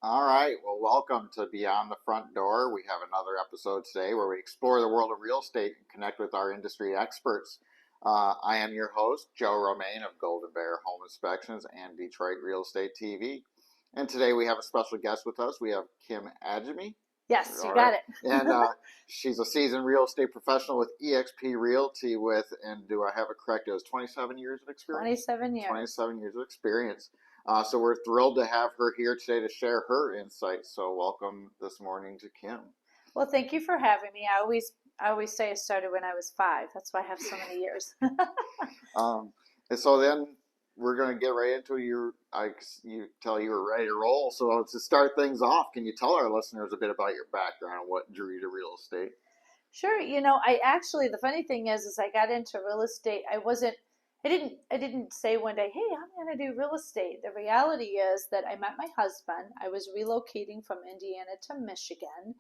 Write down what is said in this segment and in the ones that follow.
All right. Well, welcome to Beyond the Front Door. We have another episode today where we explore the world of real estate and connect with our industry experts. I am your host, Joe Romaine of Golden Bear Home Inspections and Detroit Real Estate TV. And today we have a special guest with us. We have Kim Agemy. Yes, you All got right. it. And she's a seasoned real estate professional with EXP Realty and do I have it correct? It was 27 years of experience? 27 years. 27 years of experience. So we're thrilled to have her here today to share her insights. So welcome this morning to Kim. Well, thank you for having me. I always say I started when I was 5. That's why I have so many years. And so then we're going to get right into you tell you were ready to roll. So to start things off, can you tell our listeners a bit about your background and what drew you to real estate? Sure, the funny thing is I got into real estate. I didn't say one day, "Hey, I'm going to do real estate." The reality is that I met my husband. I was relocating from Indiana to Michigan,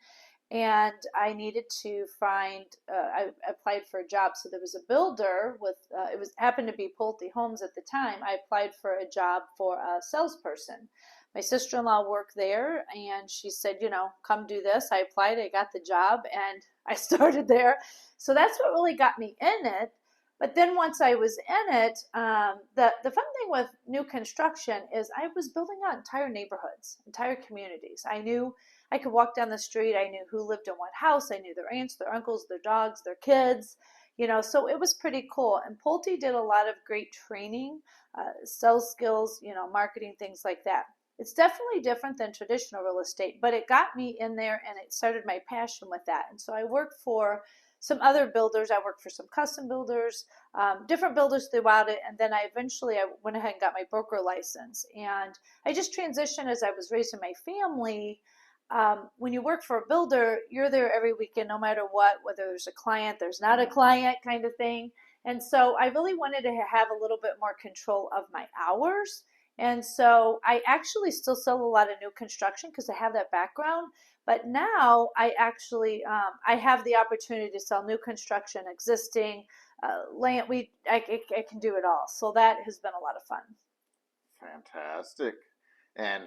and I needed to find. I applied for a job, so there was a builder with. It was happened to be Pulte Homes at the time. I applied for a job for a salesperson. My sister-in-law worked there, and she said, come do this. I applied, I got the job, and I started there. So that's what really got me in it. But then once I was in it, the fun thing with new construction is I was building out entire neighborhoods, entire communities. I knew I could walk down the street. I knew who lived in what house. I knew their aunts, their uncles, their dogs, their kids. So it was pretty cool. And Pulte did a lot of great training, sales skills, marketing, things like that. It's definitely different than traditional real estate, but it got me in there and it started my passion with that. And so I worked for some other builders. I worked for some custom builders, different builders throughout it. And then I went ahead and got my broker license. And I just transitioned as I was raising my family. When you work for a builder, you're there every weekend, no matter what, whether there's a client, there's not a client kind of thing. And so I really wanted to have a little bit more control of my hours. And so I actually still sell a lot of new construction because I have that background. But now I actually I have the opportunity to sell new construction, existing land. I can do it all. So that has been a lot of fun. Fantastic. And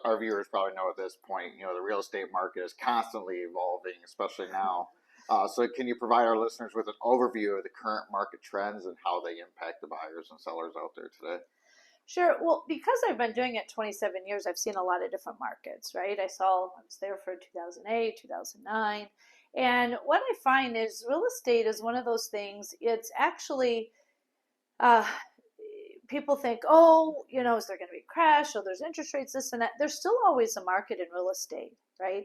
our viewers probably know at this point, the real estate market is constantly evolving, especially now. So can you provide our listeners with an overview of the current market trends and how they impact the buyers and sellers out there today? Sure. Well, because I've been doing it 27 years, I've seen a lot of different markets, right? I was there for 2008, 2009. And what I find is real estate is one of those things, it's actually, uh, people think, oh, is there going to be a crash? Oh, there's interest rates, this and that. There's still always a market in real estate, right?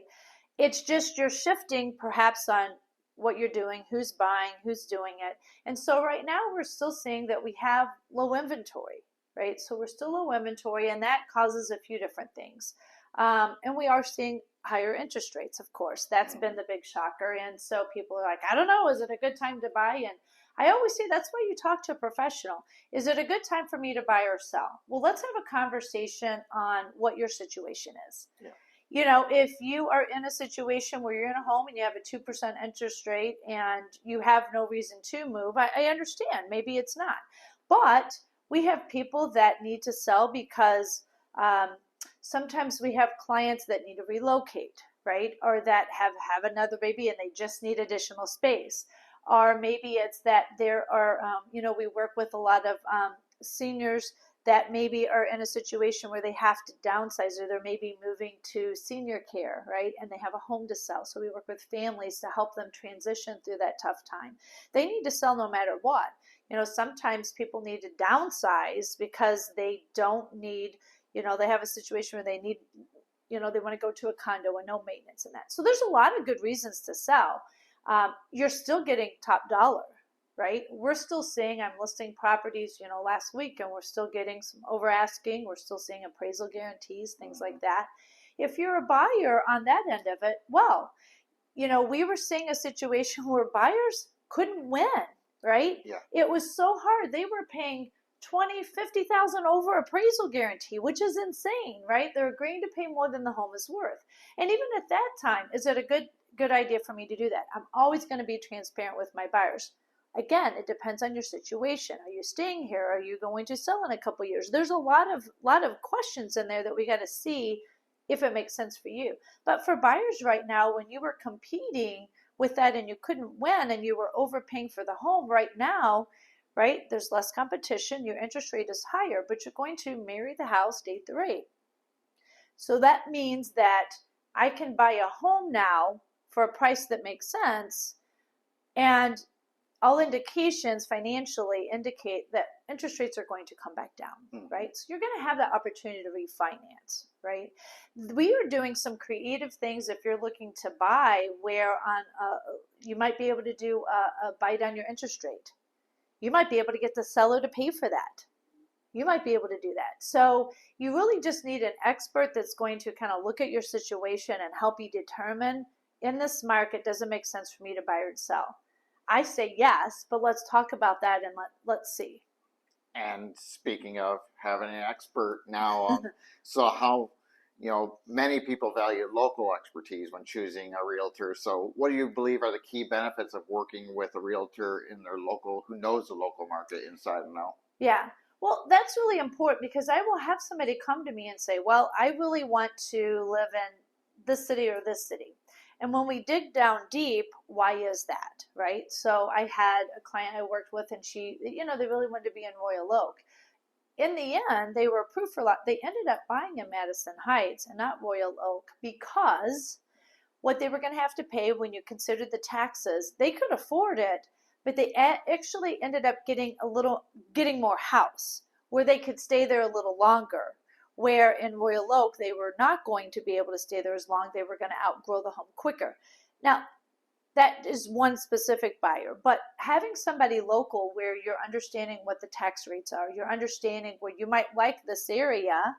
It's just you're shifting perhaps on what you're doing, who's buying, who's doing it. And so right now we're still seeing that we have low inventory, right? So we're still low inventory, and that causes a few different things. And we are seeing higher interest rates, of course. That's been the big shocker. And so people are like, I don't know, is it a good time to buy? And I always say that's why you talk to a professional. Is it a good time for me to buy or sell? Well, let's have a conversation on what your situation is. Yeah. If you are in a situation where you're in a home and you have a 2% interest rate and you have no reason to move, I understand. Maybe it's not. But we have people that need to sell because sometimes we have clients that need to relocate, right? Or that have another baby and they just need additional space. Or maybe it's that there are, we work with a lot of seniors that maybe are in a situation where they have to downsize or they're maybe moving to senior care, right? And they have a home to sell. So we work with families to help them transition through that tough time. They need to sell no matter what. Sometimes people need to downsize because they don't need, they have a situation where they need, they want to go to a condo and no maintenance and that. So there's a lot of good reasons to sell. You're still getting top dollar, right? We're still seeing, I'm listing properties, last week, and we're still getting some over asking. We're still seeing appraisal guarantees, things like that. If you're a buyer on that end of it, well, we were seeing a situation where buyers couldn't win, right? Yeah. It was so hard. They were paying 20, 50,000 over appraisal guarantee, which is insane, right? They're agreeing to pay more than the home is worth. And even at that time, is it a good idea for me to do that? I'm always going to be transparent with my buyers. Again, it depends on your situation. Are you staying here? Are you going to sell in a couple of years? There's a lot of questions in there that we got to see if it makes sense for you. But for buyers right now, when you were competing with that and you couldn't win and you were overpaying for the home right now, right? There's less competition, your interest rate is higher, but you're going to marry the house, date the rate. So that means that I can buy a home now for a price that makes sense, and all indications financially indicate that interest rates are going to come back down, right? So you're going to have that opportunity to refinance, right? We are doing some creative things if you're looking to buy where you might be able to do a buy down your interest rate. You might be able to get the seller to pay for that. You might be able to do that. So you really just need an expert that's going to kind of look at your situation and help you determine, in this market, does it make sense for me to buy or sell? I say yes, but let's talk about that and let's see. And speaking of having an expert now, so how, many people value local expertise when choosing a realtor. So what do you believe are the key benefits of working with a realtor in their local, who knows the local market inside and out? Yeah. Well, that's really important because I will have somebody come to me and say, well, I really want to live in this city or this city. And when we dig down deep, why is that, right? So I had a client I worked with and she, they really wanted to be in Royal Oak. In the end, they were approved for a lot. They ended up buying in Madison Heights and not Royal Oak because what they were going to have to pay when you considered the taxes, they could afford it, but they actually ended up getting more house where they could stay there a little longer. Where in Royal Oak, they were not going to be able to stay there as long. They were going to outgrow the home quicker. Now, that is one specific buyer, but having somebody local where you're understanding what the tax rates are, you're understanding where you might like this area,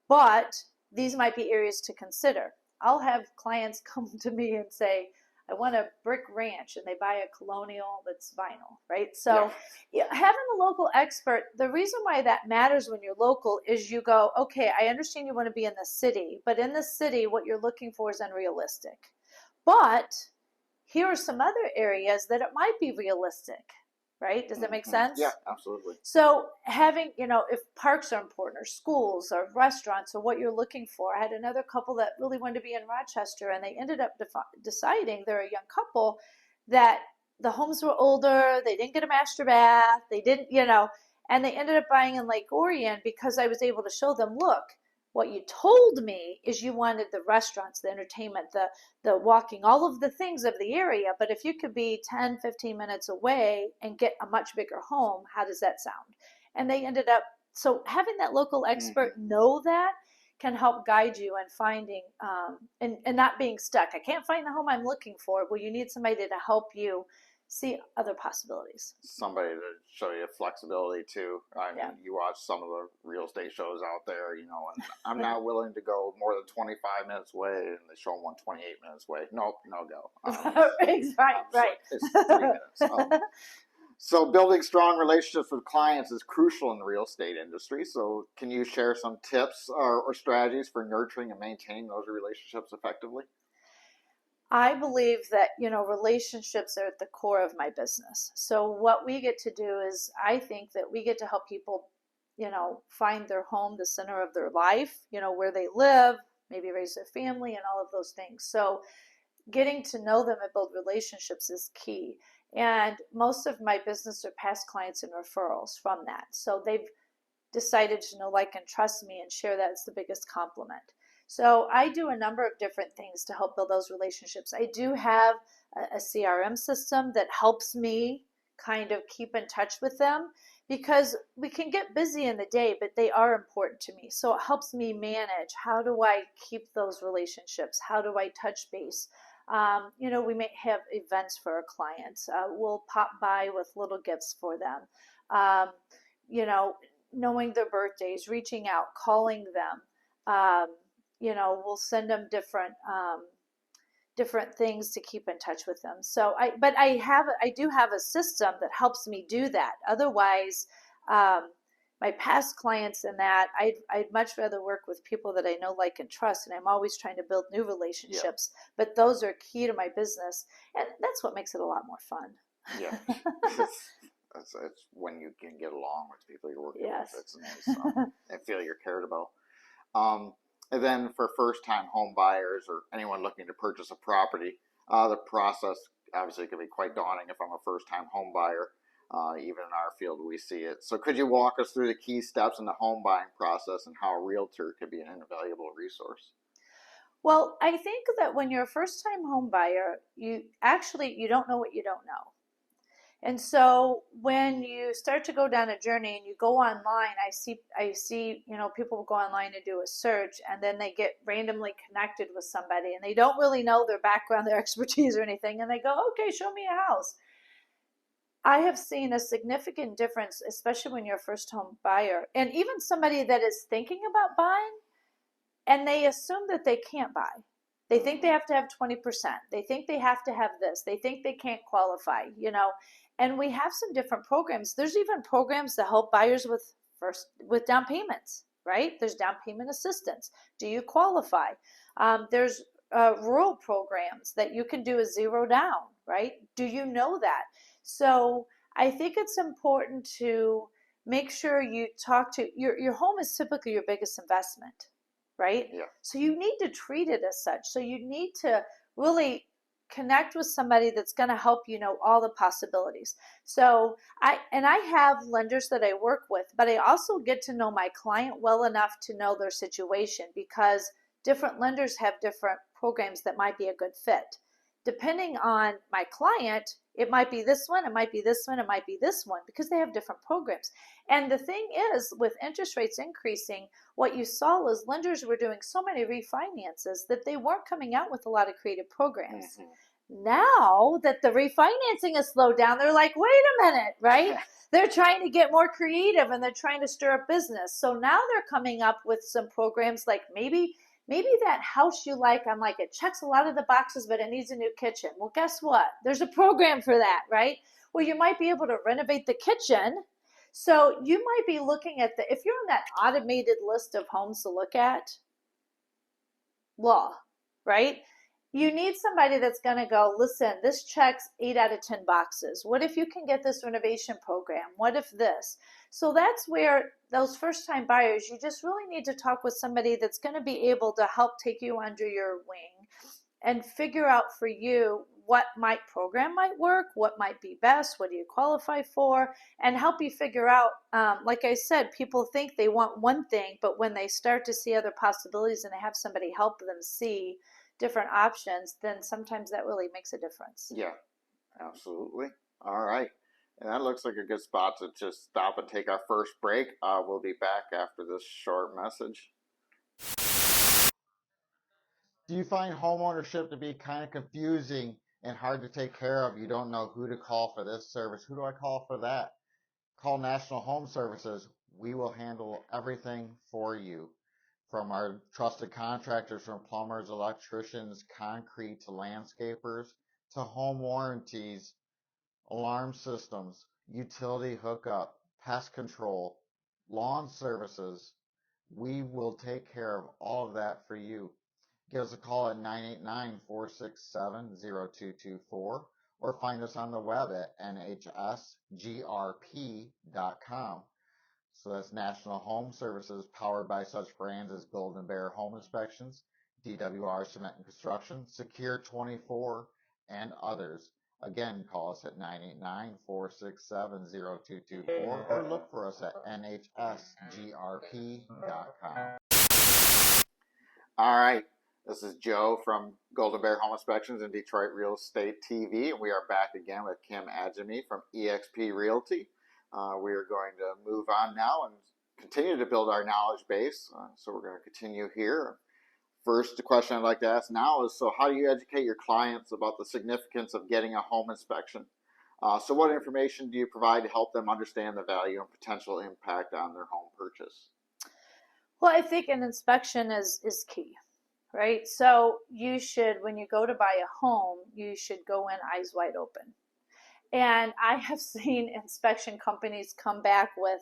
but these might be areas to consider. I'll have clients come to me and say, I want a brick ranch, and they buy a colonial that's vinyl, right? So having a local expert, the reason why that matters when you're local is you go, okay, I understand you want to be in the city, but in the city, what you're looking for is unrealistic. But here are some other areas that it might be realistic, right? Does that make sense? Yeah, absolutely. So having, if parks are important or schools or restaurants or what you're looking for. I had another couple that really wanted to be in Rochester, and they ended up deciding, they're a young couple, that the homes were older, they didn't get a master bath, they didn't, and they ended up buying in Lake Orion because I was able to show them, look, what you told me is you wanted the restaurants, the entertainment, the walking, all of the things of the area. But if you could be 10, 15 minutes away and get a much bigger home, how does that sound? And they ended up, so having that local expert know that can help guide you in finding and not being stuck. I can't find the home I'm looking for. Well, you need somebody to help you see other possibilities. Somebody to show you flexibility too. I mean, you watch some of the real estate shows out there, and I'm not willing to go more than 25 minutes away, and they show them 28 minutes away. Nope, no go. Right. It's 3 minutes. So building strong relationships with clients is crucial in the real estate industry. So can you share some tips or strategies for nurturing and maintaining those relationships effectively? I believe that, relationships are at the core of my business. So what we get to do is I think that we get to help people, find their home, the center of their life, where they live, maybe raise their family and all of those things. So getting to know them and build relationships is key. And most of my business are past clients and referrals from that. So they've decided to know, like, and trust me and share that. It's the biggest compliment. So I do a number of different things to help build those relationships. I do have a CRM system that helps me kind of keep in touch with them because we can get busy in the day, but they are important to me. So it helps me manage, how do I keep those relationships? How do I touch base? We may have events for our clients. We'll pop by with little gifts for them. Knowing their birthdays, reaching out, calling them. We'll send them different things to keep in touch with them. So I do have a system that helps me do that. Otherwise, my past clients and that, I'd much rather work with people that I know, like, and trust, and I'm always trying to build new relationships. Yeah. But those are key to my business, and that's what makes it a lot more fun. Yeah. It's when you can get along with people you're working with. It's nice. And feel you're cared about. And then for first-time home buyers or anyone looking to purchase a property, the process obviously can be quite daunting if I'm a first-time home buyer. Even in our field, we see it. So could you walk us through the key steps in the home buying process and how a realtor could be an invaluable resource? Well, I think that when you're a first time home buyer, you don't know what you don't know. And so when you start to go down a journey and you go online, I see, people go online and do a search and then they get randomly connected with somebody and they don't really know their background, their expertise or anything. And they go, okay, show me a house. I have seen a significant difference, especially when you're a first home buyer and even somebody that is thinking about buying and they assume that they can't buy. They think they have to have 20%. They think they have to have this. They think they can't qualify. And we have some different programs. There's even programs to help buyers with down payments, right? There's down payment assistance. Do you qualify? There's rural programs that you can do a zero down, right? Do you know that? So I think it's important to make sure you talk to your home is typically your biggest investment, right? Yeah. So you need to treat it as such. So you need to really connect with somebody that's going to help you know all the possibilities. So I have lenders that I work with, but I also get to know my client well enough to know their situation because different lenders have different programs that might be a good fit. Depending on my client, it might be this one, it might be this one, it might be this one because they have different programs. And the thing is, with interest rates increasing, what you saw is lenders were doing so many refinances that they weren't coming out with a lot of creative programs. Mm-hmm. Now that the refinancing has slowed down, they're like, wait a minute, right? They're trying to get more creative and they're trying to stir up business. So now they're coming up with some programs like maybe that house you like, I'm like, it checks a lot of the boxes, but it needs a new kitchen. Well, guess what? There's a program for that, right? Well, you might be able to renovate the kitchen. So you might be looking at if you're on that automated list of homes to look at, law, right? You need somebody that's going to go, listen, this checks 8 out of 10 boxes. What if you can get this renovation program? What if this? So that's where those first time buyers, you just really need to talk with somebody that's going to be able to help take you under your wing and figure out for you what program might work, what might be best, what do you qualify for, and help you figure out, like I said, people think they want one thing, but when they start to see other possibilities and they have somebody help them see different options, then sometimes that really makes a difference. Yeah, absolutely. All right. And that looks like a good spot to just stop and take our first break. We'll be back after this short message. Do you find homeownership to be kind of confusing and hard to take care of? You don't know who to call for this service. Who do I call for that? Call National Home Services. We will handle everything for you. From our trusted contractors, from plumbers, electricians, concrete to landscapers, to home warranties, alarm systems, utility hookup, pest control, lawn services. We will take care of all of that for you. Give us a call at 989-467-0224 or find us on the web at nhsgrp.com. So that's National Home Services, powered by such brands as Golden Bear Home Inspections, DWR Cement and Construction, Secure 24, and others. Again, call us at 989-467-0224 or look for us at nhsgrp.com. All right. This is Joe from Golden Bear Home Inspections and Detroit Real Estate TV, and we are back again with Kim Agemy from EXP Realty. We are going to move on now and continue to build our knowledge base. So we're going to continue here. First question I'd like to ask now is, so how do you educate your clients about the significance of getting a home inspection? So what information do you provide to help them understand the value and potential impact on their home purchase? Well, I think an inspection is key, right? So you should, when you go to buy a home, you should go in eyes wide open. And I have seen inspection companies come back with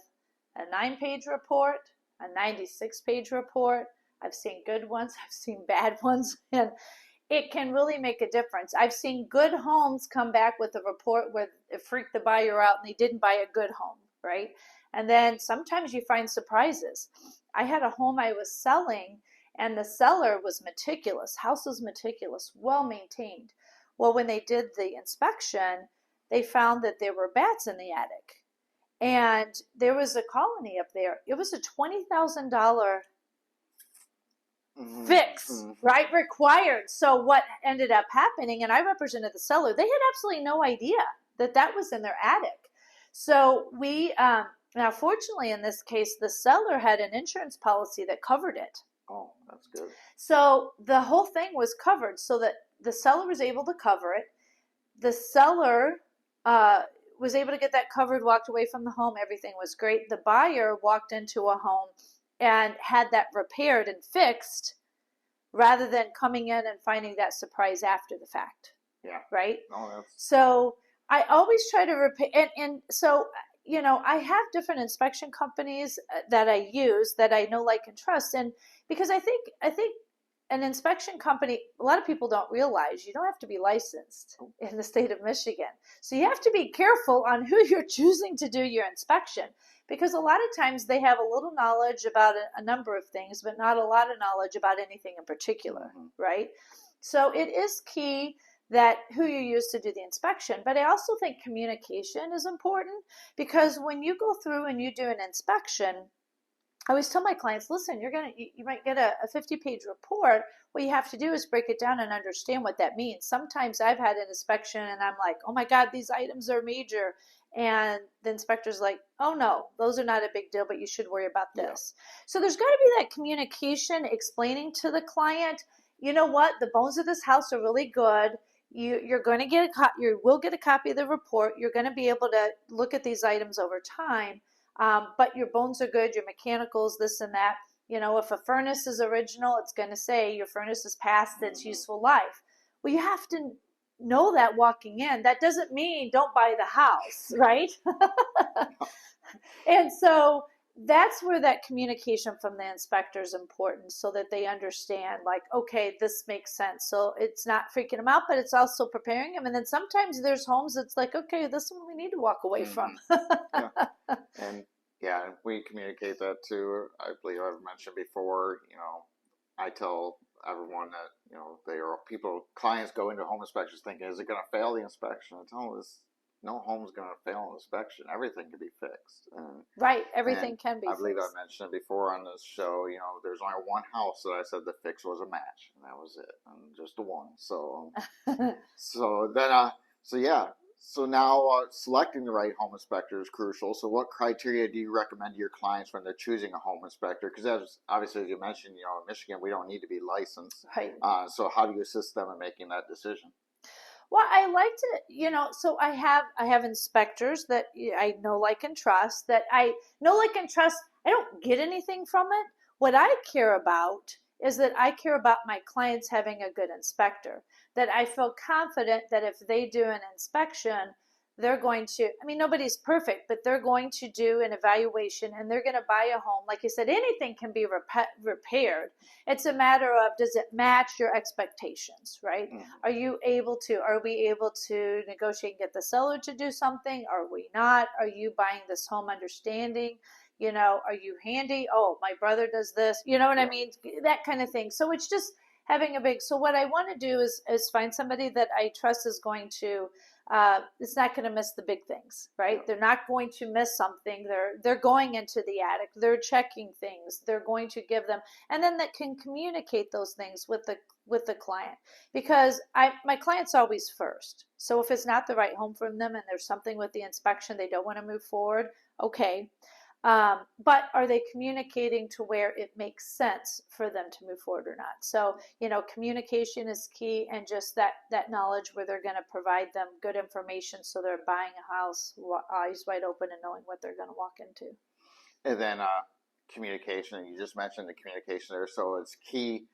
a 9-page report, a 96-page report. I've seen good ones, I've seen bad ones, and it can really make a difference. I've seen good homes come back with a report where it freaked the buyer out and they didn't buy a good home, right? And then sometimes you find surprises. I had a home I was selling and the seller was meticulous. House was meticulous, well maintained. Well, when they did the inspection, they found that there were bats in the attic, and there was a colony up there. It was a $20,000 fix, right? Required. So what ended up happening, and I represented the seller, they had absolutely no idea that that was in their attic. So we, now fortunately in this case, the seller had an insurance policy that covered it. Oh, that's good. So the whole thing was covered so that the seller was able to cover it. The seller was able to get that covered, walked away from the home. Everything was great. The buyer walked into a home and had that repaired and fixed rather than coming in and finding that surprise after the fact. Yeah. Right? Oh, that's... So I always try to repair. And so, you know, I have different inspection companies that I use that I know, like, and trust. And because I think an inspection company, a lot of people don't realize you don't have to be licensed in the state of Michigan. So you have to be careful on who you're choosing to do your inspection, because a lot of times they have a little knowledge about a number of things, but not a lot of knowledge about anything in particular, right? So it is key that who you use to do the inspection. But I also think communication is important, because when you go through and you do an inspection, I always tell my clients, listen, you might get a 50-page report. What you have to do is break it down and understand what that means. Sometimes I've had an inspection and I'm like, oh my God, these items are major. And the inspector's like, oh no, those are not a big deal, but you should worry about this. Yeah. So there's got to be that communication, explaining to the client, you know what, the bones of this house are really good. You're going to get you will get a copy of the report. You're going to be able to look at these items over time. But your bones are good, your mechanicals, this and that. You know, if a furnace is original, it's going to say your furnace is past its useful life. Well, you have to know that walking in. That doesn't mean don't buy the house, right? And so that's where that communication from the inspector is important, so that they understand, like, okay, this makes sense. So it's not freaking them out, but it's also preparing them. And then sometimes there's homes that's like, okay, this one we need to walk away from. Yeah. And yeah, we communicate that too. I believe I've mentioned before, you know, I tell everyone that, you know, clients go into home inspections thinking, is it going to fail the inspection? I tell them, no home's going to fail an inspection. Everything can be fixed. Right. Everything can be fixed. I believe fixed. I mentioned it before on this show, you know, there's only one house that I said the fix was a match, and that was it. And just the one. So, So now selecting the right home inspector is crucial. So what criteria do you recommend to your clients when they're choosing a home inspector? Because obviously, as you mentioned, you know, in Michigan, we don't need to be licensed. Right. So how do you assist them in making that decision? Well, I like to, you know, so I have inspectors that I know, like, and trust, that I know, like, and trust. I don't get anything from it. What I care about is that I care about my clients having a good inspector, that I feel confident that if they do an inspection, they're going to, I mean, nobody's perfect, but they're going to do an evaluation and they're going to buy a home. Like you said, anything can be repaired. It's a matter of, does it match your expectations, right? Are we able to negotiate and get the seller to do something? Are we not? Are you buying this home understanding? You know, are you handy? Oh, my brother does this. You know what I mean? That kind of thing. So it's just having so what I want to do is find somebody that I trust is going to, it's not going to miss the big things, right? They're not going to miss something. They're going into the attic. They're checking things. They're going to give them, and then that can communicate those things with the client, because my client's always first. So if it's not the right home for them and there's something with the inspection they don't want to move forward, okay. But are they communicating to where it makes sense for them to move forward or not? So, you know, communication is key, and just that knowledge where they're going to provide them good information so they're buying a house eyes wide open and knowing what they're going to walk into. And then communication, you just mentioned the communication there. So it's key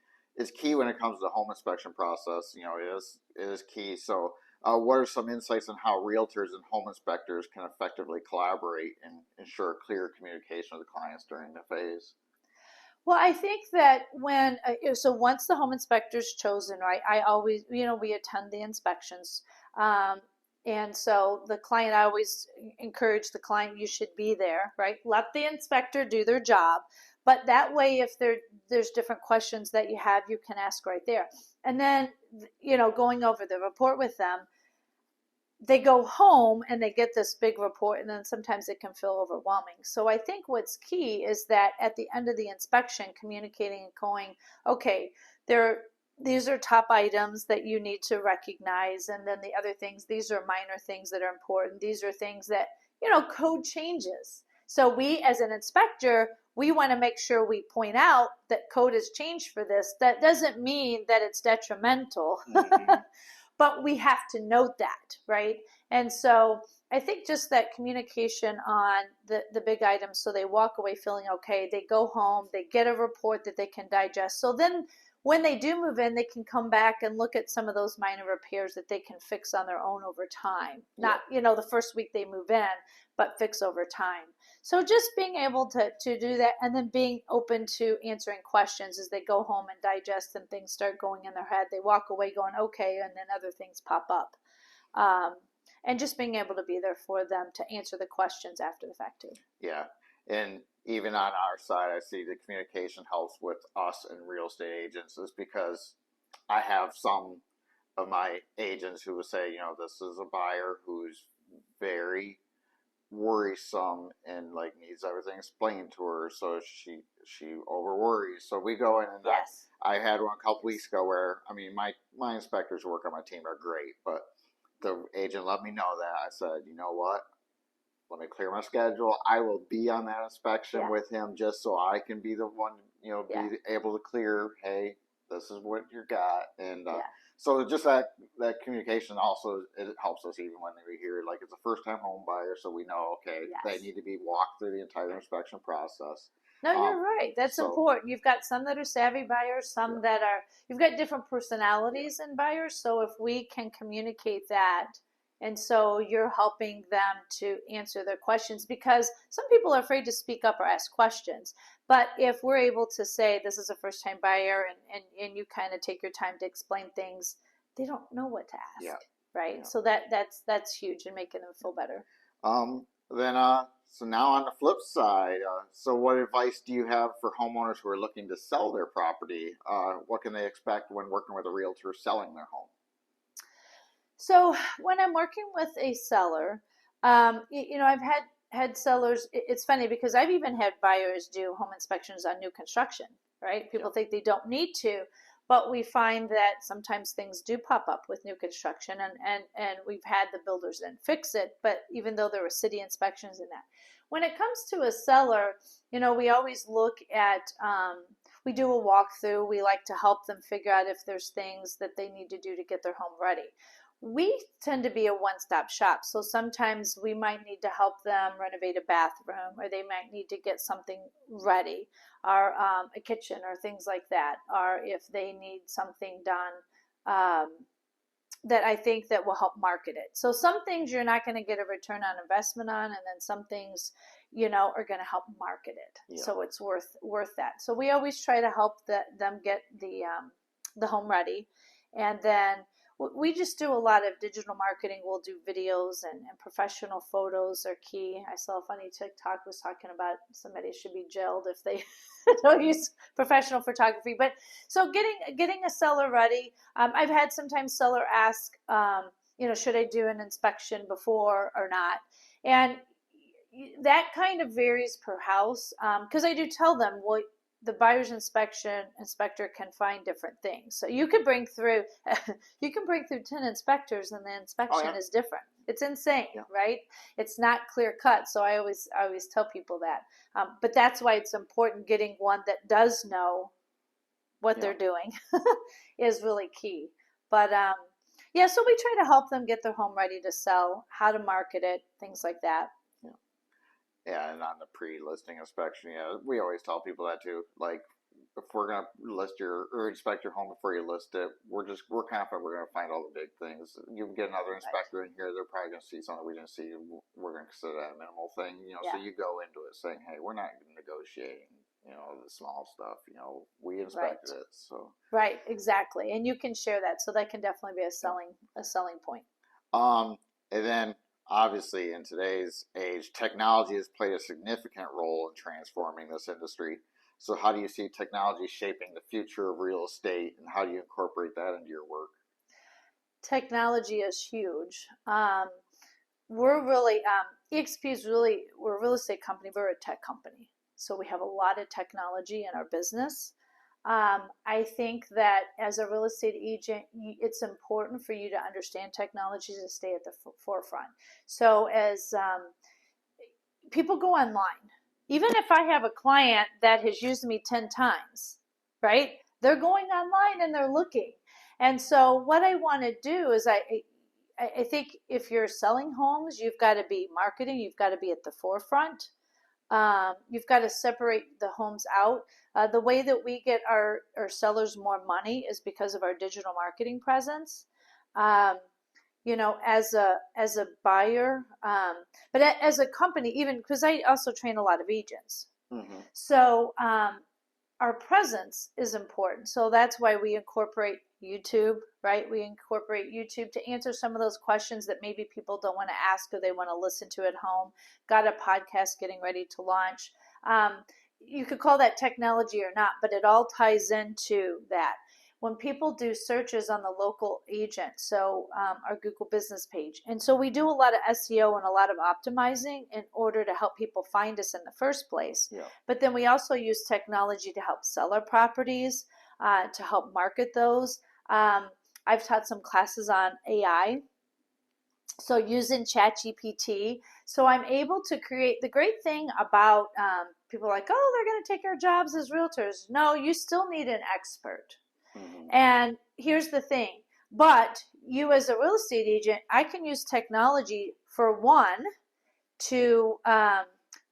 when it comes to the home inspection process. You know, it is key. So what are some insights on how realtors and home inspectors can effectively collaborate and ensure clear communication with the clients during the phase? Well, I think that once the home inspector is chosen, right, I always, you know, we attend the inspections. And so I always encourage the client, you should be there, right? Let the inspector do their job. But that way, if there's different questions that you have, you can ask right there. And then, going over the report with them, they go home and they get this big report, and then sometimes it can feel overwhelming. So I think what's key is that at the end of the inspection, communicating and going, okay, these are top items that you need to recognize, and then the other things, these are minor things that are important. These are things that, code changes. So we, as an inspector, we want to make sure we point out that code has changed for this. That doesn't mean that it's detrimental. Mm-hmm. But we have to note that, right? And so I think just that communication on the big items, so they walk away feeling okay, they go home, they get a report that they can digest. So then when they do move in, they can come back and look at some of those minor repairs that they can fix on their own over time. Not, the first week they move in, but fix over time. So just being able to do that, and then being open to answering questions as they go home and digest, and things start going in their head. They walk away going, okay, and then other things pop up. And just being able to be there for them to answer the questions after the fact too. Yeah. And even on our side, I see the communication helps with us and real estate agents, is because I have some of my agents who will say, this is a buyer who's very worrisome and like needs everything explained to her, so she over worries. So we go in, and yes. I had one a couple weeks ago where, my inspectors who work on my team are great, but the agent let me know that. I said, you know what? Let me clear my schedule. I will be on that inspection with him, just so I can be the one, be able to clear, hey, this is what you got. And so just that communication also, it helps us even when we hear, like, it's a first-time home buyer, so we know, okay, they need to be walked through the entire inspection process. No, you're right. That's important. You've got some that are savvy buyers, some that are, you've got different personalities in buyers. So if we can communicate that, and so you're helping them to answer their questions, because some people are afraid to speak up or ask questions. But if we're able to say, this is a first-time buyer, and you kind of take your time to explain things, they don't know what to ask, right? Yeah. So that's huge in making them feel better. So now on the flip side, so what advice do you have for homeowners who are looking to sell their property? What can they expect when working with a realtor selling their home? So when I'm working with a seller, I've had sellers. It's funny because I've even had buyers do home inspections on new construction, right? People think they don't need to, but we find that sometimes things do pop up with new construction, and we've had the builders then fix it. But even though there were city inspections in that, when it comes to a seller, we always look at, we do a walkthrough. We like to help them figure out if there's things that they need to do to get their home ready. We tend to be a one-stop shop. So sometimes we might need to help them renovate a bathroom, or they might need to get something ready, or a kitchen, or things like that. Or if they need something done that I think that will help market it. So some things you're not going to get a return on investment on, and then some things, are going to help market it. Yeah. So it's worth that. So we always try to help them get the home ready, and then we just do a lot of digital marketing. We'll do videos, and professional photos are key. I saw a funny TikTok was talking about somebody should be jailed if they don't use professional photography. But so getting a seller ready. I've had sometimes seller ask, should I do an inspection before or not? And that kind of varies per house, because I do tell them, well, the buyer's inspector can find different things. So you could bring through 10 inspectors, and the inspection is different. It's insane, right? It's not clear cut. So I always tell people that. But that's why it's important, getting one that does know what they're doing is really key. But so we try to help them get their home ready to sell, how to market it, things like that. Yeah, and on the pre-listing inspection, we always tell people that too. Like, if we're gonna list or inspect your home before you list it, we're confident we're gonna find all the big things. You get another inspector in here, they're probably gonna see something we didn't see. We're gonna consider that a minimal thing, So you go into it saying, hey, we're not negotiating, the small stuff. We inspected it, so right, exactly, and you can share that, so that can definitely be a selling point. And then, obviously, in today's age, technology has played a significant role in transforming this industry. So how do you see technology shaping the future of real estate, and how do you incorporate that into your work? Technology is huge. We're really EXP is really, we're a real estate company. We're a tech company, so we have a lot of technology in our business. I think that as a real estate agent, it's important for you to understand technology to stay at the forefront. So as people go online, even if I have a client that has used me 10 times, right? They're going online and they're looking. And so what I want to do is I think if you're selling homes, you've got to be marketing, you've got to be at the forefront. You've got to separate the homes out. The way that we get our sellers more money is because of our digital marketing presence. Um, as a buyer, but as a company, even because I also train a lot of agents. Mm-hmm. So our presence is important. So that's why we incorporate YouTube, right? We incorporate YouTube to answer some of those questions that maybe people don't want to ask or they want to listen to at home. Got a podcast getting ready to launch. You could call that technology or not, but it all ties into that. When people do searches on the local agent, so our Google business page. And so we do a lot of SEO and a lot of optimizing in order to help people find us in the first place. Yeah. But then we also use technology to help sell our properties, to help market those. I've taught some classes on AI, so using ChatGPT. So I'm able to create, the great thing about people are like, oh, they're going to take our jobs as realtors. No, you still need an expert. Mm-hmm. And here's the thing, but you as a real estate agent, I can use technology for one to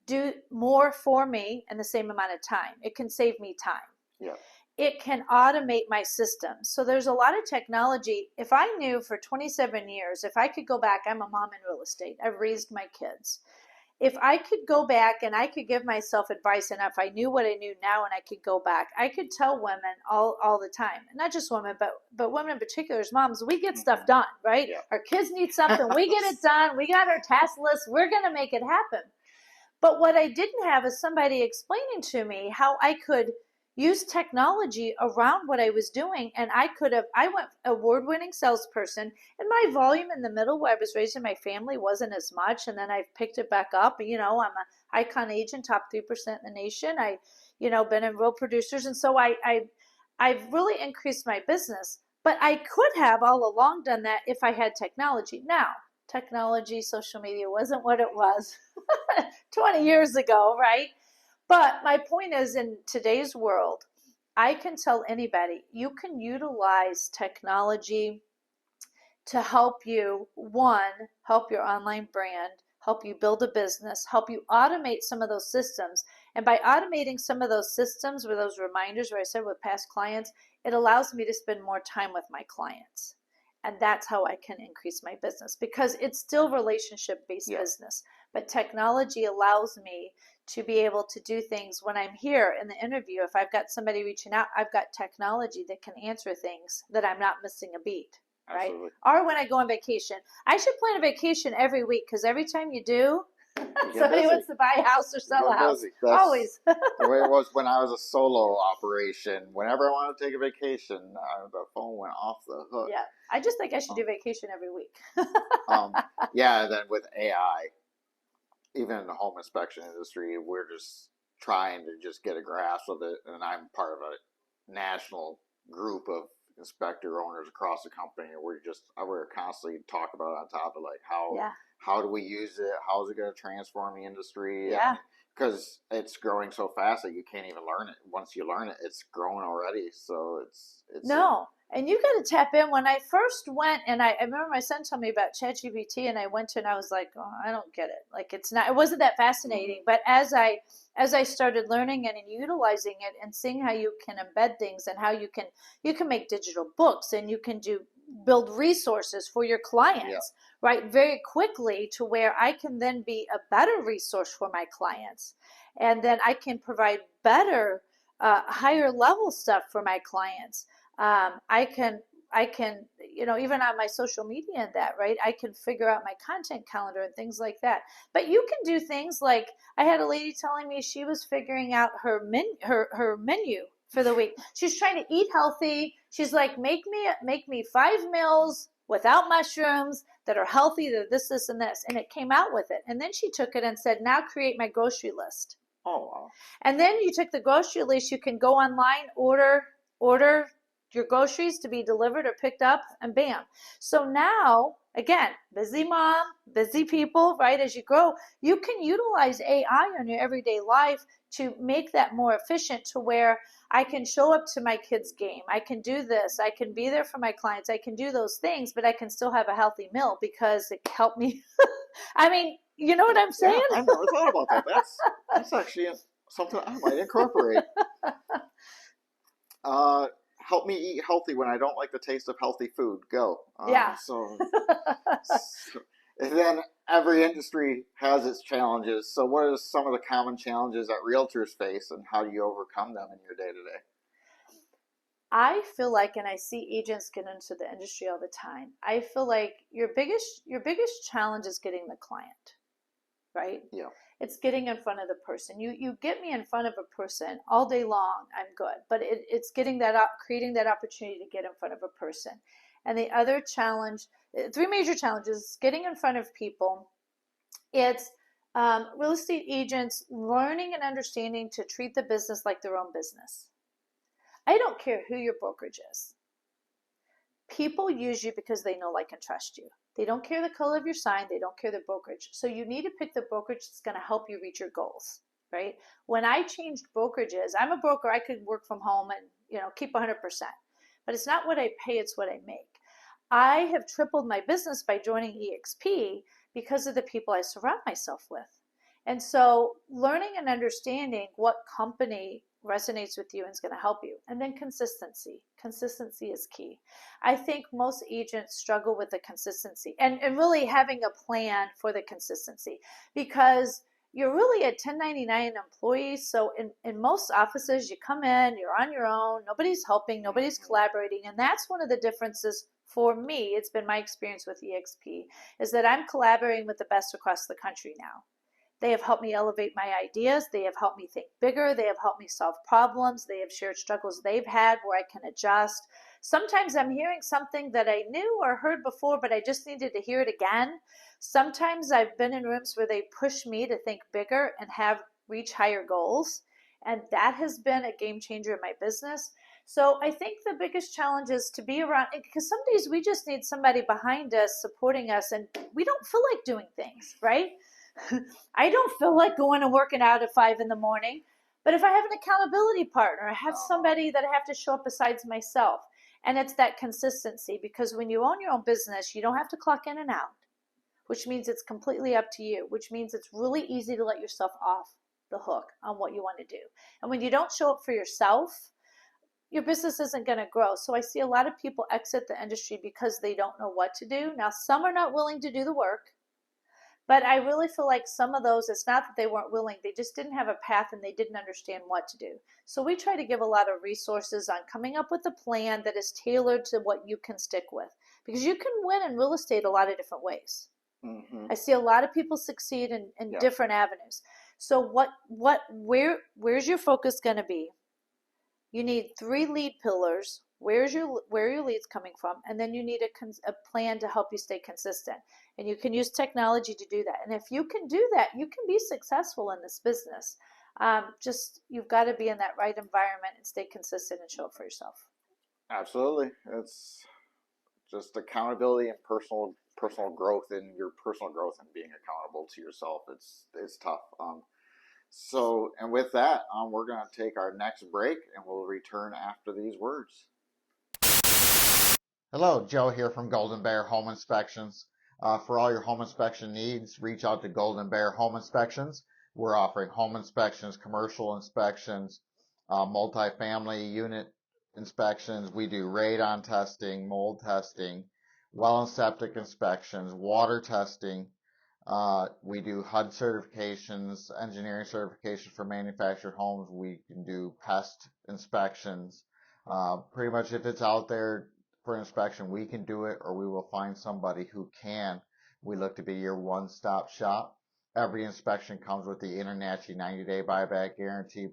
do more for me in the same amount of time. It can save me time. Yeah. It can automate my systems. So there's a lot of technology. If I knew for 27 years, if I could go back, I'm a mom in real estate. I've raised my kids. If I could go back and I could give myself advice, and if I knew what I knew now and I could go back, I could tell women all the time, not just women, but women in particular, as moms, we get stuff done, right? Yeah. Our kids need something, we get it done. We got our task list. We're going to make it happen. But what I didn't have is somebody explaining to me how I could use technology around what I was doing. And I went award-winning salesperson, and my volume in the middle where I was raising my family wasn't as much. And then I've picked it back up. I'm an icon agent, top 3% in the nation. Been in real producers. And so I've really increased my business, but I could have all along done that if I had technology. Now, technology, social media wasn't what it was 20 years ago, right? But my point is, in today's world, I can tell anybody, you can utilize technology to help you, one, help your online brand, help you build a business, help you automate some of those systems. And by automating some of those systems or those reminders, where I said with past clients, it allows me to spend more time with my clients. And that's how I can increase my business, because it's still relationship-based business. But technology allows me to be able to do things when I'm here in the interview. If I've got somebody reaching out, I've got technology that can answer things that I'm not missing a beat, right? Absolutely. Or when I go on vacation. I should plan a vacation every week, because every time you do, somebody wants to buy a house or sell a house. Always. The way it was when I was a solo operation. Whenever I wanted to take a vacation, the phone went off the hook. Yeah, I just think I should do vacation every week. Yeah, then with AI, even in the home inspection industry, we're just trying to just get a grasp of it. And I'm part of a national group of inspector owners across the company. And we're constantly talking about it on top of like how do we use it? How is it going to transform the industry? Yeah. Because it's growing so fast that you can't even learn it. Once you learn it, it's growing already. So it's no. And you got to tap in. When I first went, and I remember my son told me about ChatGPT, and I went to, and I was like, oh, I don't get it. Like, it wasn't that fascinating. But as I started learning it and utilizing it and seeing how you can embed things, and how you can make digital books, and you can build resources for your clients, right, very quickly, to where I can then be a better resource for my clients. And then I can provide better, higher level stuff for my clients. I can even on my social media and that, right? I can figure out my content calendar and things like that. But you can do things like I had a lady telling me she was figuring out her menu for the week. She's trying to eat healthy. She's like, make me 5 meals without mushrooms that are healthy, that this, and this. And it came out with it. And then she took it and said, now create my grocery list. Oh, wow. And then you take the grocery list, you can go online, order your groceries to be delivered or picked up, and bam. So now, again, busy mom, busy people, right? As you grow, you can utilize AI in your everyday life to make that more efficient, to where I can show up to my kids' game. I can do this. I can be there for my clients. I can do those things, but I can still have a healthy meal because it helped me. I mean, you know what I'm saying? Yeah, I never thought about that. That's actually something I might incorporate. Help me eat healthy when I don't like the taste of healthy food. Go. Yeah. And then every industry has its challenges. So what are some of the common challenges that realtors face, and how do you overcome them in your day to day? I feel like, and I see agents get into the industry all the time, I feel like your biggest challenge is getting the client, right? Yeah. It's getting in front of the person. You get me in front of a person all day long, I'm good. But it's getting that up, creating that opportunity to get in front of a person. And the other challenge, three major challenges: getting in front of people. It's real estate agents learning and understanding to treat the business like their own business. I don't care who your brokerage is. People use you because they know, like, and trust you. They don't care the color of your sign. They don't care the brokerage. So you need to pick the brokerage that's going to help you reach your goals, right? When I changed brokerages, I'm a broker. I could work from home and, keep 100%. But it's not what I pay, it's what I make. I have tripled my business by joining EXP because of the people I surround myself with. And so learning and understanding what company resonates with you and is going to help you. And then consistency. Consistency is key. I think most agents struggle with the consistency and really having a plan for the consistency, because you're really a 1099 employee. So in most offices, you come in, you're on your own, nobody's helping, nobody's collaborating. And that's one of the differences for me. It's been my experience with EXP, is that I'm collaborating with the best across the country now. They have helped me elevate my ideas. They have helped me think bigger. They have helped me solve problems. They have shared struggles they've had where I can adjust. Sometimes I'm hearing something that I knew or heard before, but I just needed to hear it again. Sometimes I've been in rooms where they push me to think bigger and reach higher goals. And that has been a game changer in my business. So I think the biggest challenge is to be around, because some days we just need somebody behind us, supporting us, and we don't feel like doing things, right? I don't feel like going and working out at 5 in the morning. But if I have an accountability partner, I have somebody that I have to show up besides myself. And it's that consistency, because when you own your own business, you don't have to clock in and out, which means it's completely up to you, which means it's really easy to let yourself off the hook on what you want to do. And when you don't show up for yourself, your business isn't going to grow. So I see a lot of people exit the industry because they don't know what to do. Now, some are not willing to do the work. But I really feel like some of those, it's not that they weren't willing, they just didn't have a path and they didn't understand what to do. So we try to give a lot of resources on coming up with a plan that is tailored to what you can stick with. Because you can win in real estate a lot of different ways. Mm-hmm. I see a lot of people succeed in different avenues. So where's your focus going to be? You need 3 lead pillars. Where are your leads coming from? And then you need a plan to help you stay consistent. And you can use technology to do that. And if you can do that, you can be successful in this business. You've got to be in that right environment and stay consistent and show up for yourself. Absolutely. It's just accountability and personal growth, and your personal growth and being accountable to yourself. It's tough. And with that, we're going to take our next break, and we'll return after these words. Hello, Joe here from Golden Bear Home Inspections. For all your home inspection needs, reach out to Golden Bear Home Inspections. We're offering home inspections, commercial inspections, multifamily unit inspections. We do radon testing, mold testing, well and septic inspections, water testing. We do HUD certifications, engineering certifications for manufactured homes. We can do pest inspections. Pretty much if it's out there, for inspection, we can do it, or we will find somebody who can. We look to be your one-stop shop. Every inspection comes with the InterNACHI 90-day buyback guarantee.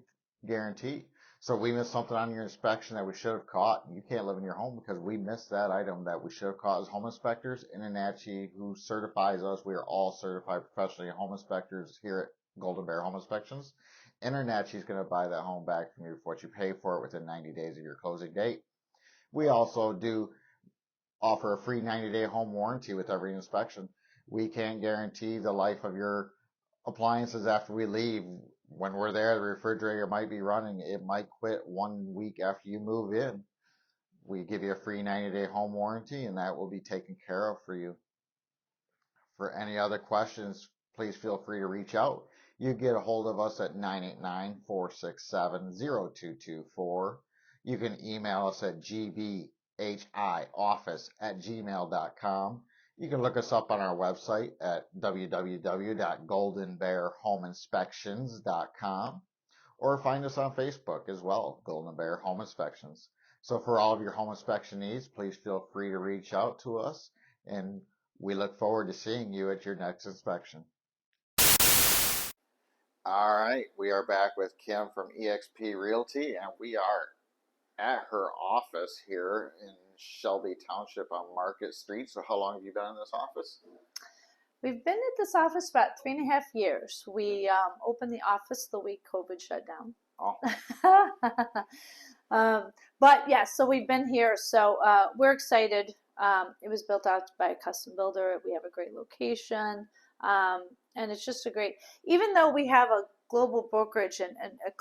So if we miss something on your inspection that we should have caught, you can't live in your home because we missed that item that we should have caught as home inspectors. InterNACHI, who certifies us, we are all certified professionally home inspectors here at Golden Bear Home Inspections. InterNACHI is going to buy that home back from you for what you pay for it within 90 days of your closing date. We also do offer a free 90-day home warranty with every inspection. We can't guarantee the life of your appliances after we leave. When we're there, the refrigerator might be running. It might quit 1 week after you move in. We give you a free 90-day home warranty, and that will be taken care of for you. For any other questions, please feel free to reach out. You get a hold of us at 989-467-0224. You can email us at gbhioffice@gmail.com. You can look us up on our website at www.goldenbearhomeinspections.com, or find us on Facebook as well, Golden Bear Home Inspections. So for all of your home inspection needs, please feel free to reach out to us, and we look forward to seeing you at your next inspection. All right, we are back with Kim from EXP Realty, and we are at her office here in Shelby Township on Market Street. So how long have you been in this office? We've been at this office about 3.5 years. We opened the office the week COVID shut down. Oh. But yeah, so we've been here. So we're excited. It was built out by a custom builder. We have a great location. And it's just a great, even though we have a global brokerage and a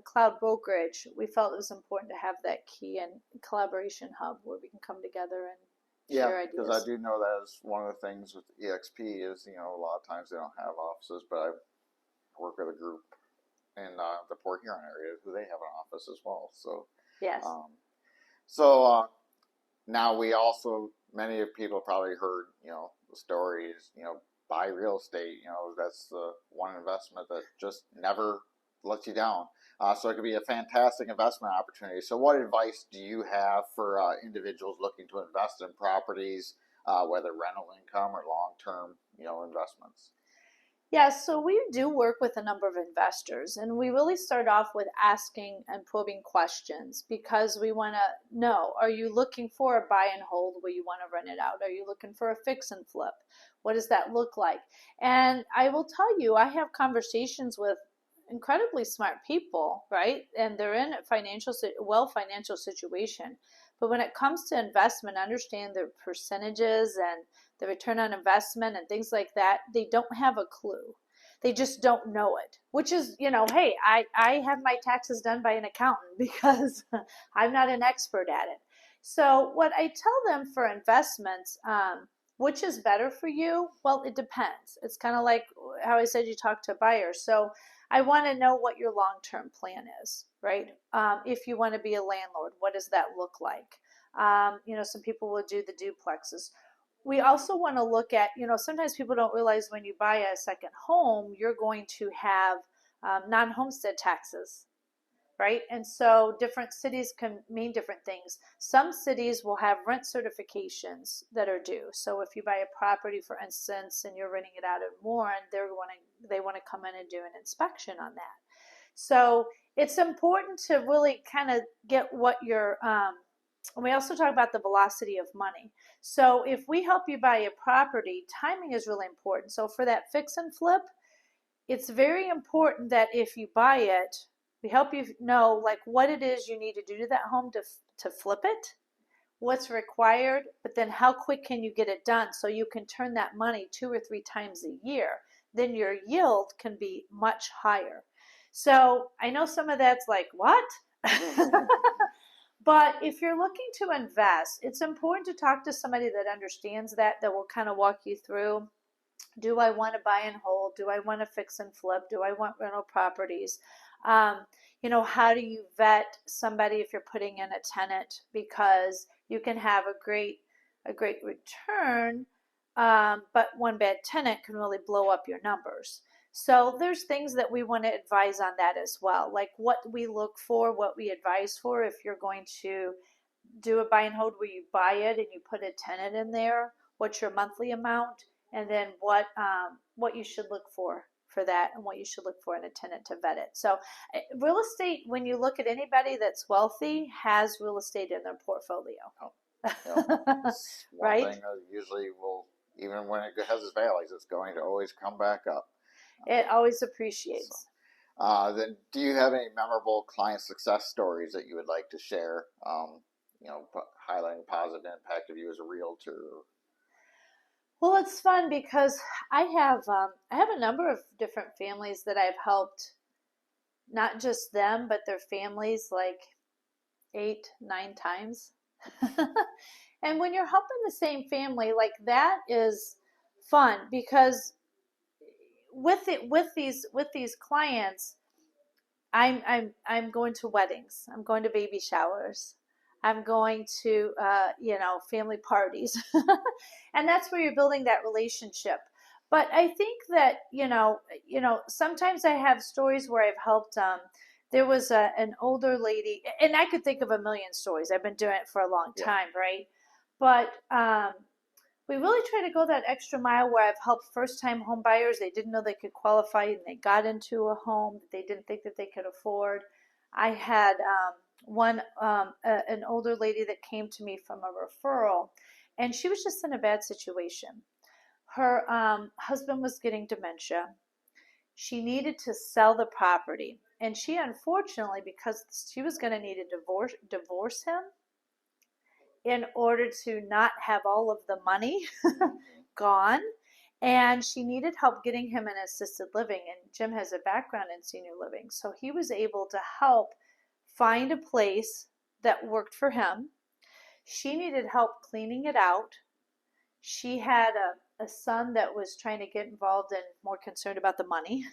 cloud brokerage, we felt it was important to have that key and collaboration hub where we can come together and share ideas. Because I do know that is one of the things with EXP is, a lot of times they don't have offices, but I work with a group in the Port Huron area who they have an office as well. So yes. Now we also, many of people probably heard, the stories, buy real estate, that's the one investment that just never lets you down. So it could be a fantastic investment opportunity. So what advice do you have for individuals looking to invest in properties, whether rental income or long-term, investments? Yeah, so we do work with a number of investors, and we really start off with asking and probing questions because we want to know, are you looking for a buy and hold where you want to rent it out? Are you looking for a fix and flip? What does that look like? And I will tell you, I have conversations with incredibly smart people, right? And they're in a financial situation. But when it comes to investment, understand their percentages and the return on investment and things like that, they don't have a clue. They just don't know it, which is, hey, I have my taxes done by an accountant because I'm not an expert at it. So what I tell them for investments, which is better for you? Well, it depends. It's kind of like how I said you talk to buyers. So I want to know what your long-term plan is, right? If you want to be a landlord, what does that look like? Some people will do the duplexes. We also want to look at, sometimes people don't realize when you buy a second home, you're going to have non-homestead taxes, right? And so different cities can mean different things. Some cities will have rent certifications that are due. So if you buy a property, for instance, and you're renting it out in Warren, they want to come in and do an inspection on that. So it's important to really kind of get what your and we also talk about the velocity of money. So if we help you buy a property, timing is really important. So for that fix and flip, it's very important that if you buy it, we help you know like what it is you need to do to that home to flip it, what's required, but then how quick can you get it done so you can turn that money 2 or 3 times a year. Then your yield can be much higher. So I know some of that's like, what? But if you're looking to invest, it's important to talk to somebody that understands that will kind of walk you through. Do I want to buy and hold? Do I want to fix and flip? Do I want rental properties? How do you vet somebody if you're putting in a tenant? Because you can have a great return, but one bad tenant can really blow up your numbers. So there's things that we want to advise on that as well, like what we look for, what we advise for if you're going to do a buy and hold where you buy it and you put a tenant in there, what's your monthly amount, and then what you should look for that, and what you should look for in a tenant to vet it. So real estate, when you look at anybody that's wealthy, has real estate in their portfolio. Oh, yeah. It's one Right? thing that usually will, even when it has its valleys, it's going to always come back up. It always appreciates. Then, do you have any memorable client success stories that you would like to share? Highlighting positive impact of you as a realtor. Well, it's fun because I have a number of different families that I've helped, not just them, but their families like 8, 9 times. And when you're helping the same family, like that is fun because with these clients, I'm going to weddings, I'm going to baby showers, I'm going to family parties, and that's where you're building that relationship. But I think that sometimes I have stories where I've helped. There was an older lady, and I could think of a million stories. I've been doing it for a long time, right? But we really try to go that extra mile where I've helped first time home buyers. They didn't know they could qualify and they got into a home that they didn't think that they could afford. I had an older lady that came to me from a referral, and she was just in a bad situation. Her husband was getting dementia. She needed to sell the property, and she unfortunately, because she was going to need a divorce him in order to not have all of the money gone. And she needed help getting him an assisted living. And Jim has a background in senior living. So he was able to help find a place that worked for him. She needed help cleaning it out. She had a son that was trying to get involved and more concerned about the money.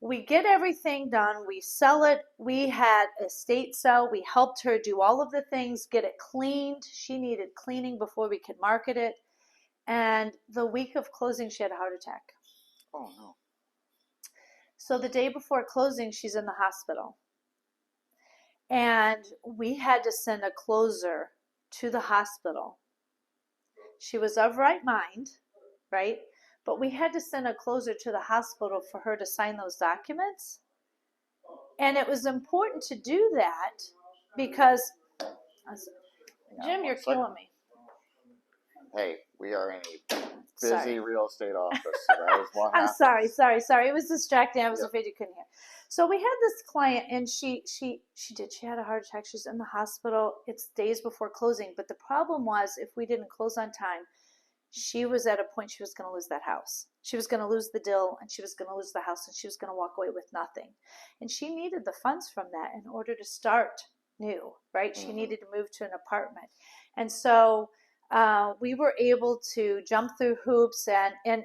We get everything done. We sell it. We had estate sale. We helped her do all of the things, get it cleaned. She needed cleaning before we could market it. And the week of closing, she had a heart attack. Oh, no. So the day before closing, she's in the hospital. And we had to send a closer to the hospital. She was of right mind, right? But we had to send a closer to the hospital for her to sign those documents. And it was important to do that because, Jim, you're killing me. Hey, we are in a busy Sorry. real estate office. So that was what I'm happened. sorry. It was distracting. I was afraid you couldn't hear. So we had this client, and she had a heart attack. She's in the hospital. It's days before closing. But the problem was, if we didn't close on time, she was at a point she was going to lose that house. She was going to lose the deal, and she was going to lose the house, and she was going to walk away with nothing. And she needed the funds from that in order to start new, right? She needed to move to an apartment. And so we were able to jump through hoops, and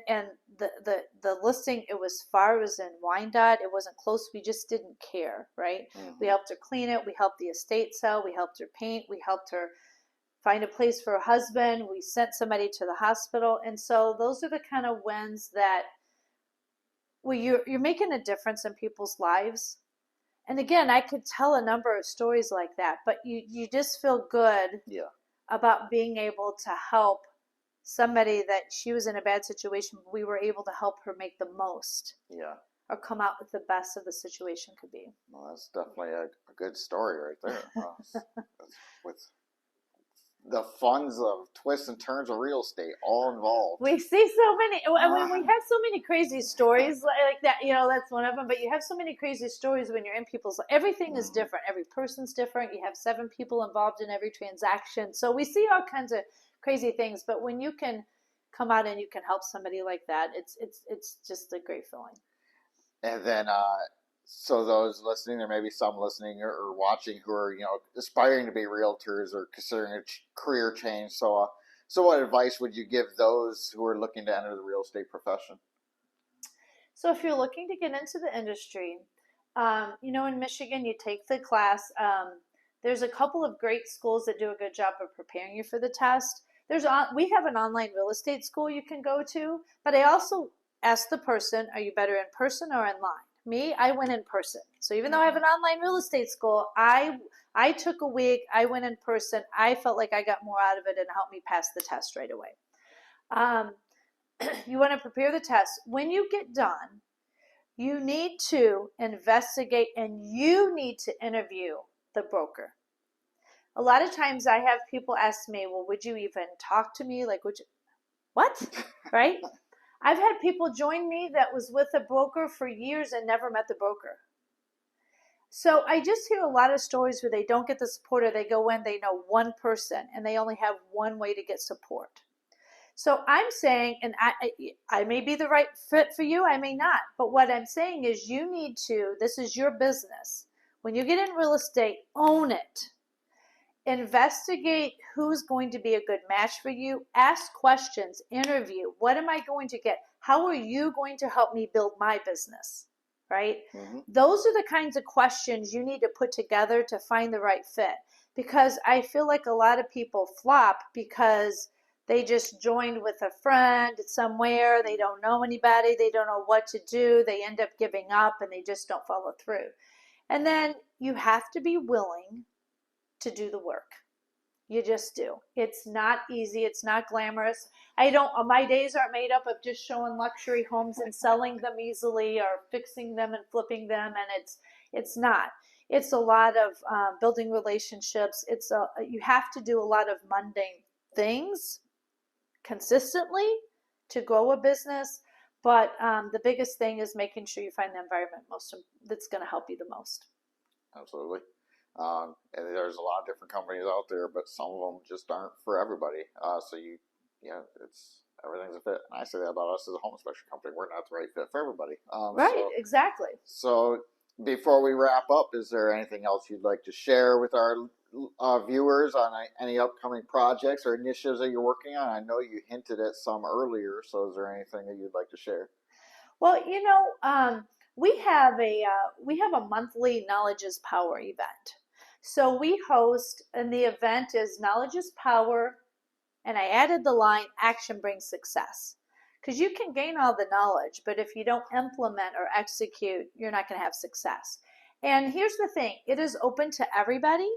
the listing, it was far, it was in Wyandotte. It wasn't close. We just didn't care, right? We helped her clean it. We helped the estate sell. We helped her paint. We helped her find a place for her husband. We sent somebody to the hospital. And so those are the kind of wins that you're making a difference in people's lives. And again, I could tell a number of stories like that, but you just feel good about being able to help somebody that she was in a bad situation. We were able to help her make the most. Or come out with the best of the situation could be. Well, that's definitely a good story right there. With the funds of twists and turns of real estate all involved. We see so many. I mean, we have so many crazy stories like that. That's one of them. But you have so many crazy stories when you're in people's. Everything is different. Every person's different. You have 7 people involved in every transaction. So we see all kinds of crazy things. But when you can come out and you can help somebody like that, it's just a great feeling. And then, so those listening, there may be some listening or watching who are, aspiring to be realtors or considering a career change. So what advice would you give those who are looking to enter the real estate profession? So if you're looking to get into the industry, in Michigan, you take the class. There's a couple of great schools that do a good job of preparing you for the test. We have an online real estate school you can go to, but I also ask the person, are you better in person or online? me, I went in person. So even though I have an online real estate school, I took a week, I went in person. I felt like I got more out of it and helped me pass the test right away. You want to prepare the test. When you get done, you need to investigate and you need to interview the broker. A lot of times I have people ask me, well, would you even talk to me? Like, would you, what? Right? I've had people join me that was with a broker for years and never met the broker. So I just hear a lot of stories where they don't get the support, or they go in, they know one person and they only have one way to get support. So I'm saying, and I may be the right fit for you, I may not, but what I'm saying is you need to, this is your business. When you get in real estate, own it. Investigate who's going to be a good match for you. Ask questions, interview. What am I going to get? How are you going to help me build my business? Right? Mm-hmm. Those are the kinds of questions you need to put together to find the right fit. Because I feel like a lot of people flop because they just joined with a friend somewhere. They don't know anybody. They don't know what to do. They end up giving up and they just don't follow through. And then you have to be willing to do the work. You just do. It's not easy. It's not glamorous. My days aren't made up of just showing luxury homes and selling them easily or fixing them and flipping them. And it's not. It's a lot of building relationships. You have to do a lot of mundane things consistently to grow a business. But the biggest thing is making sure you find the environment that's going to help you the most. Absolutely. And there's a lot of different companies out there, but some of them just aren't for everybody. So everything's a fit. And I say that about us as a home inspection company. We're not the right fit for everybody. Right, exactly. So before we wrap up, is there anything else you'd like to share with our viewers on any upcoming projects or initiatives that you're working on? I know you hinted at some earlier, so is there anything that you'd like to share? Well, we have a monthly Knowledge is Power event. So we host, and the event is Knowledge is Power, and I added the line, action brings success. Because you can gain all the knowledge, but if you don't implement or execute, you're not going to have success. And here's the thing, it is open to everybody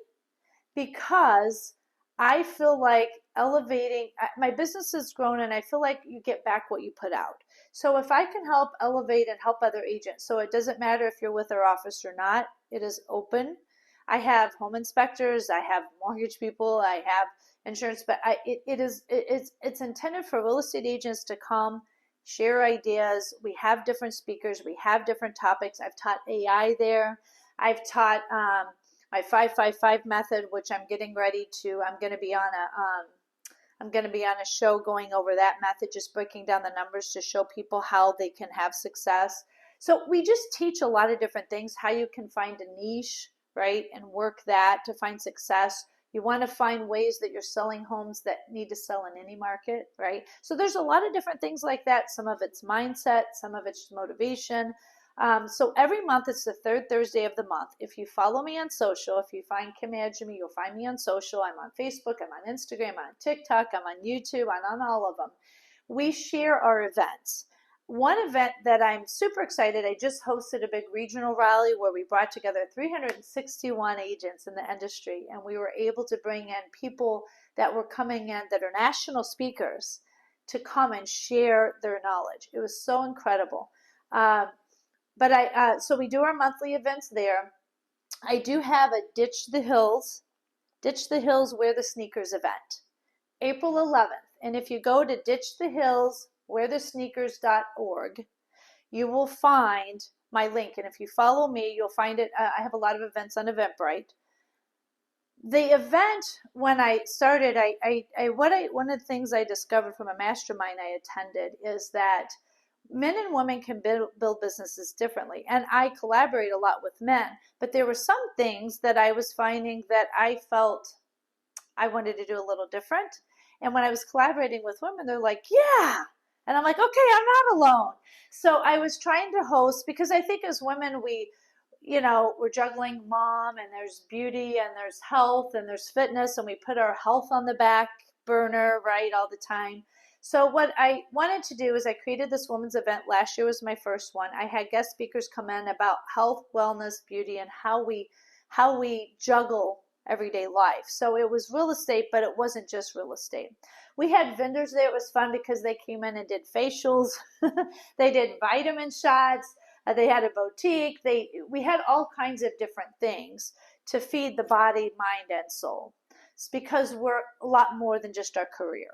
because I feel like elevating, my business has grown and I feel like you get back what you put out. So if I can help elevate and help other agents, so it doesn't matter if you're with our office or not, it is open. I have home inspectors, I have mortgage people, I have insurance, but it's intended for real estate agents to come, share ideas. We have different speakers, we have different topics. I've taught AI there. I've taught my 555 method, which I'm getting ready to. I'm going to be on a show going over that method, just breaking down the numbers to show people how they can have success. So we just teach a lot of different things, how you can find a niche, right, and work that to find success. You want to find ways that you're selling homes that need to sell in any market, right? So there's a lot of different things like that. Some of it's mindset, some of it's motivation. So every month, it's the third Thursday of the month. If you follow me on social, if you find Kim Agemy, you'll find me on social. I'm on Facebook, I'm on Instagram, I'm on TikTok, I'm on YouTube, I'm on all of them. We share our events. One event that I'm super excited, I just hosted a big regional rally where we brought together 361 agents in the industry, and we were able to bring in people that were coming in that are national speakers to come and share their knowledge. It was so incredible. So we do our monthly events there. I do have a Ditch the Hills, Wear the Sneakers event, April 11th. And if you go to ditchthehillswearthesneakers.org, you will find my link. And if you follow me, you'll find it. I have a lot of events on Eventbrite. The event, when I started, one of the things I discovered from a mastermind I attended is that men and women can build businesses differently. And I collaborate a lot with men, but there were some things that I was finding that I felt I wanted to do a little different. And when I was collaborating with women, they're like, yeah. And I'm like, okay, I'm not alone. So I was trying to host, because I think as women, we're juggling mom, and there's beauty, and there's health, and there's fitness, and we put our health on the back burner, right, all the time. So what I wanted to do is I created this women's event. Last year was my first one. I had guest speakers come in about health, wellness, beauty, and how we juggle everyday life. So it was real estate, but it wasn't just real estate. We had vendors there. It was fun because they came in and did facials. They did vitamin shots. They had a boutique. We had all kinds of different things to feed the body, mind, and soul. It's because we're a lot more than just our career.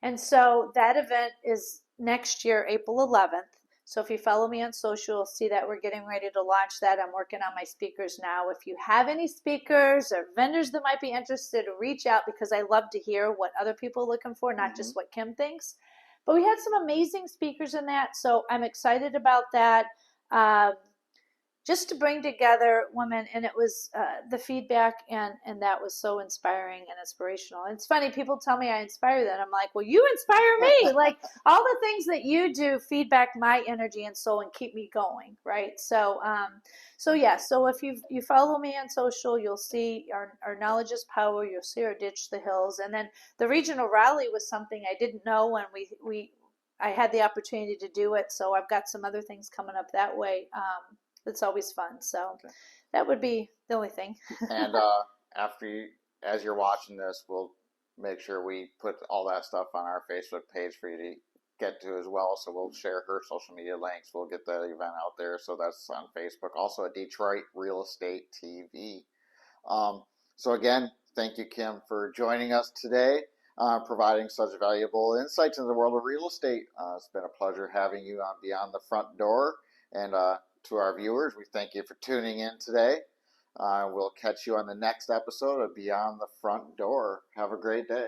And so that event is next year, April 11th. So if you follow me on social, you'll see that we're getting ready to launch that. I'm working on my speakers now. If you have any speakers or vendors that might be interested, reach out because I love to hear what other people are looking for, not just what Kim thinks. But we had some amazing speakers in that, so I'm excited about that. Um, just to bring together women, and it was the feedback, and that was so inspiring and inspirational. And it's funny, people tell me I inspire them. I'm like, well, you inspire me. Like, all the things that you do feedback my energy and soul and keep me going, right? So yeah, so if you follow me on social, you'll see our knowledge is power. You'll see our ditch the hills. And then the regional rally was something I didn't know when I had the opportunity to do it. So I've got some other things coming up that way. It's always fun. So Okay. that would be the only thing. And as you're watching this, we'll make sure we put all that stuff on our Facebook page for you to get to as well. So we'll share her social media links. We'll get the event out there. So that's on Facebook. Also at Detroit Real Estate TV. So again, thank you, Kim, for joining us today, providing such valuable insights into the world of real estate. It's been a pleasure having you on Beyond the Front Door. And to our viewers, we thank you for tuning in today. We'll catch you on the next episode of Beyond the Front Door. Have a great day.